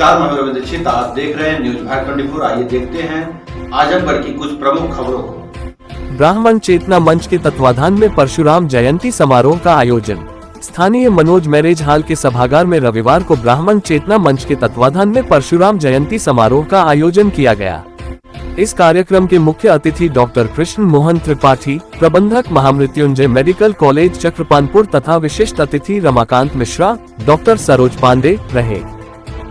नमस्कार, मैं रवि दीक्षित। आप देख रहे हैं न्यूज भारत 24। आइए देखते हैं आजमगढ़ की कुछ प्रमुख खबरों को। ब्राह्मण चेतना मंच के तत्वाधान में परशुराम जयंती समारोह का आयोजन। स्थानीय मनोज मैरिज हॉल के सभागार में रविवार को ब्राह्मण चेतना मंच के तत्वाधान में परशुराम जयंती समारोह का आयोजन किया गया। इस कार्यक्रम के मुख्य अतिथि डॉक्टर कृष्ण मोहन त्रिपाठी, प्रबंधक महामृत्युंजय मेडिकल कॉलेज चक्रपानपुर तथा विशिष्ट अतिथि रमाकांत मिश्रा, डॉक्टर सरोज पांडे रहे।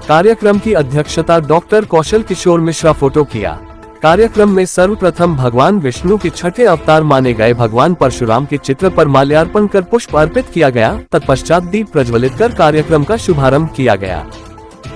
कार्यक्रम की अध्यक्षता डॉक्टर कौशल किशोर मिश्रा फोटो किया। कार्यक्रम में सर्वप्रथम भगवान विष्णु के छठे अवतार माने गए भगवान परशुराम के चित्र पर माल्यार्पण कर पुष्प अर्पित किया गया। तत्पश्चात दीप प्रज्वलित कर कार्यक्रम का शुभारंभ किया गया।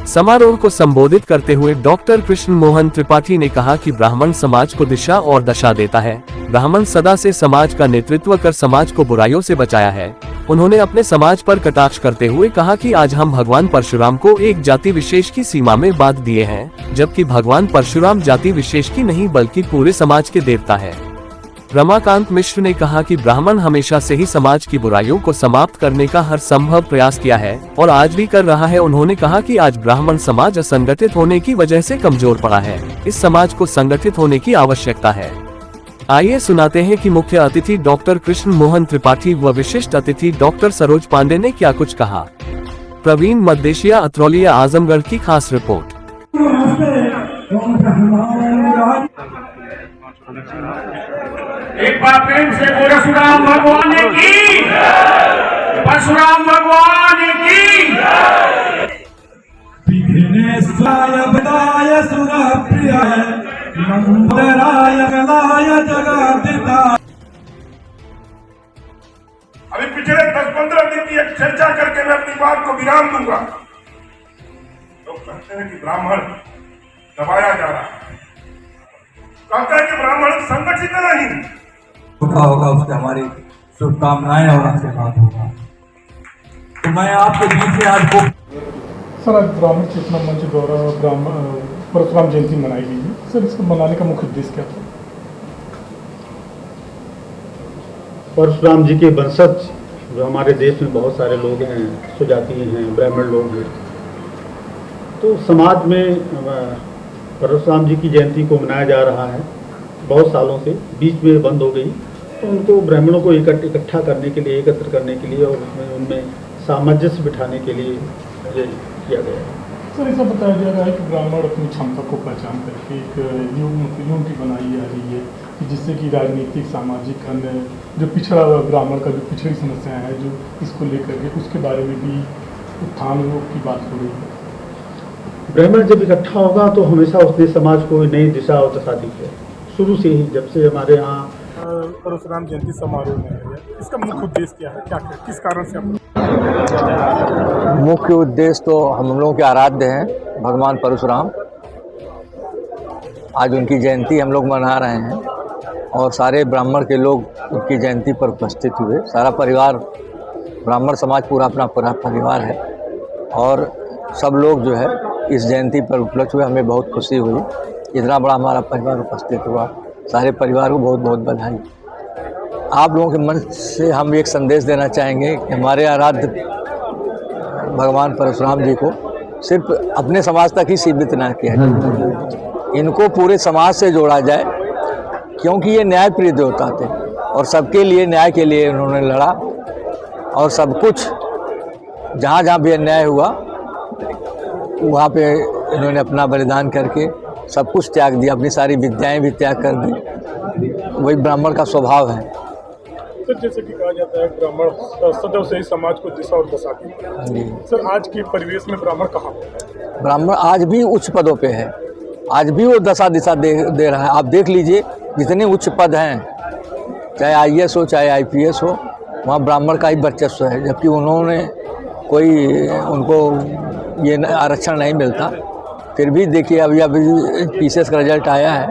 समारोह को संबोधित करते हुए डॉक्टर कृष्ण मोहन त्रिपाठी ने कहा कि ब्राह्मण समाज को दिशा और दशा देता है। ब्राह्मण सदा से समाज का नेतृत्व कर समाज को बुराइयों से बचाया है। उन्होंने अपने समाज पर कटाक्ष करते हुए कहा कि आज हम भगवान परशुराम को एक जाति विशेष की सीमा में बांध दिए हैं, जबकि भगवान परशुराम जाति विशेष की नहीं बल्कि पूरे समाज के देवता है। रमाकांत मिश्र ने कहा कि ब्राह्मण हमेशा से ही समाज की बुराइयों को समाप्त करने का हर संभव प्रयास किया है और आज भी कर रहा है। उन्होंने कहा कि आज ब्राह्मण समाज असंगठित होने की वजह से कमजोर पड़ा है। इस समाज को संगठित होने की आवश्यकता है। आइए सुनाते हैं कि मुख्य अतिथि डॉक्टर कृष्ण मोहन त्रिपाठी व विशिष्ट अतिथि डॉक्टर सरोज पांडे ने क्या कुछ कहा। प्रवीण मद्देशिया, अतरौलिया, आजमगढ़ की खास रिपोर्ट। एक बार प्रेम से परशुराम भगवान की, परशुराम भगवान की। विघ्नेश्वराय विदाय सुरप्रियाय मंगलाय गलाय जगद्दिताय। अभी पिछले 10-15 दिन की एक चर्चा करके मैं अपनी बात को विराम दूंगा। लोग कहते हैं कि ब्राह्मण दबाया जा रहा है, कहते हैं कि ब्राह्मण संगठित नहीं होगा उससे हमारी शुभकामनाएं और आशीर्वाद होगा। तो मैं आपके बीच में आज सर, आज ब्राह्मण चेतना मंच द्वारा परशुराम जयंती मनाई गई है। सर, इसको मनाने का मुख्य उद्देश्य क्या था? परशुराम जी के वंशज जो हमारे देश में बहुत सारे लोग हैं, सुजातीय हैं, ब्राह्मण लोग हैं, तो समाज में परशुराम जी की जयंती को मनाया जा रहा है बहुत सालों से। बीच में बंद हो गई, तो उनको ब्राह्मणों को इकट्ठा करने के लिए, एकत्र करने के लिए और उनमें सामंजस्य बिठाने के लिए ये किया गया है। सर, ऐसा बताया जा रहा है कि ब्राह्मण अपनी क्षमता को पहचान करके एक यूनिटी बनाई जा रही है कि जिससे कि राजनीतिक, सामाजिक, अन्य जो पिछड़ा ब्राह्मण का जो पिछड़ी समस्याएं हैं जो इसको लेकर के उसके बारे में भी उत्थान की बात हो रही है। ब्राह्मण जब इकट्ठा होगा तो हमेशा उसने समाज को नई दिशा और दशा दी है। शुरू से ही जब से हमारे यहाँ परशुराम जयंती समारोह में इसका मुख्य उद्देश्य क्या है, क्या किस कारण से हम? मुख्य उद्देश्य तो हम लोगों के आराध्य हैं भगवान परशुराम। आज उनकी जयंती हम लोग मना रहे हैं और सारे ब्राह्मण के लोग उनकी जयंती पर उपस्थित हुए। सारा परिवार, ब्राह्मण समाज पूरा अपना पूरा परिवार है और सब लोग जो है इस जयंती पर उपलक्ष्य हुए। हमें बहुत खुशी हुई, इतना बड़ा हमारा परिवार उपस्थित हुआ। सारे परिवार को बहुत बहुत बधाई। आप लोगों के मन से हम एक संदेश देना चाहेंगे कि हमारे आराध्य भगवान परशुराम जी को सिर्फ अपने समाज तक ही सीमित ना किया जाए, इनको पूरे समाज से जोड़ा जाए, क्योंकि ये न्यायप्रिय देवता थे और सबके लिए, न्याय के लिए उन्होंने लड़ा और सब कुछ जहाँ जहाँ भी अन्याय हुआ वहाँ पे इन्होंने अपना बलिदान करके सब कुछ त्याग दिया, अपनी सारी विद्याएं भी त्याग कर दी। वही ब्राह्मण का स्वभाव है। सर, जैसे कि कहा जाता है ब्राह्मण सदैव से ही समाज को दिशा और दशा देता है। सर, आज के परिवेश में ब्राह्मण कहाँ है? ब्राह्मण आज भी उच्च पदों पे है, आज भी वो दशा दिशा दे रहा है। आप देख लीजिए जितने उच्च पद हैं, चाहे IAS हो चाहे IPS हो, वहाँ ब्राह्मण का ही वर्चस्व है, जबकि उन्होंने कोई उनको ये आरक्षण नहीं मिलता। फिर भी देखिए अभी PCS का रिजल्ट आया है,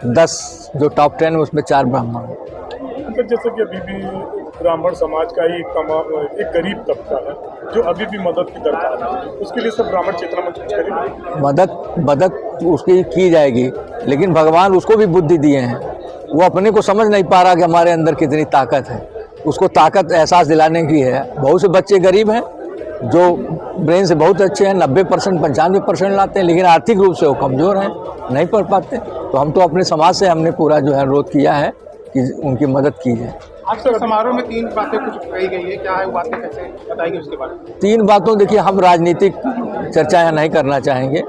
10 जो टॉप 10 में उसमें 4 ब्राह्मण हैं। जैसे कि अभी भी ब्राह्मण समाज का ही एक गरीब तबका है जो अभी भी मदद की दरकार है, उसके लिए सब ब्राह्मण चेतना मंच कुछ करेंगे। मदद उसकी की जाएगी, लेकिन भगवान उसको भी बुद्धि दिए हैं। वो अपने को समझ नहीं पा रहा कि हमारे अंदर कितनी ताकत है। उसको ताकत एहसास दिलाने की है। बहुत से बच्चे गरीब हैं, जो ब्रेन से बहुत अच्छे हैं, 90% 95% लाते हैं, लेकिन आर्थिक रूप से वो कमज़ोर हैं, नहीं पढ़ पाते। तो हम तो अपने समाज से हमने पूरा जो है अनुरोध किया है कि उनकी मदद की जाए। आज के समारोह में 3 बातें कुछ कही गई है, क्या है वो बातें, कैसे बताइए उसके बारे में? 3 बातों, देखिए हम राजनीतिक चर्चा यहाँ नहीं करना चाहेंगे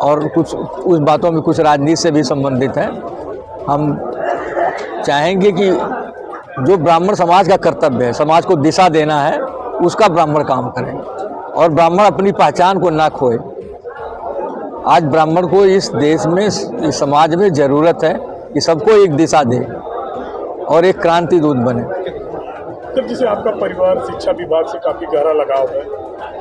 और कुछ उस बातों में कुछ राजनीति से भी संबंधित है। हम चाहेंगे कि जो ब्राह्मण समाज का कर्तव्य है, समाज को दिशा देना है, उसका ब्राह्मण काम करें और ब्राह्मण अपनी पहचान को ना खोए। आज ब्राह्मण को इस देश में, इस समाज में ज़रूरत है कि सबको एक दिशा दे और एक क्रांति दूत बने। जब जैसे आपका परिवार शिक्षा विभाग से काफ़ी गहरा लगाव है,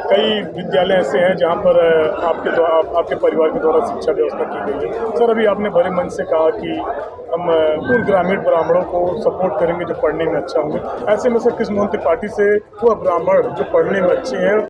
कई विद्यालय ऐसे हैं जहां पर आपके परिवार के द्वारा शिक्षा व्यवस्था की गई है। सर, अभी आपने बड़े मन से कहा कि हम उन ग्रामीण ब्राह्मणों को सपोर्ट करेंगे जो पढ़ने में अच्छा होंगे। ऐसे में सर कृष्ण मोहन त्रिपाठी से वो ब्राह्मण जो पढ़ने में अच्छे हैं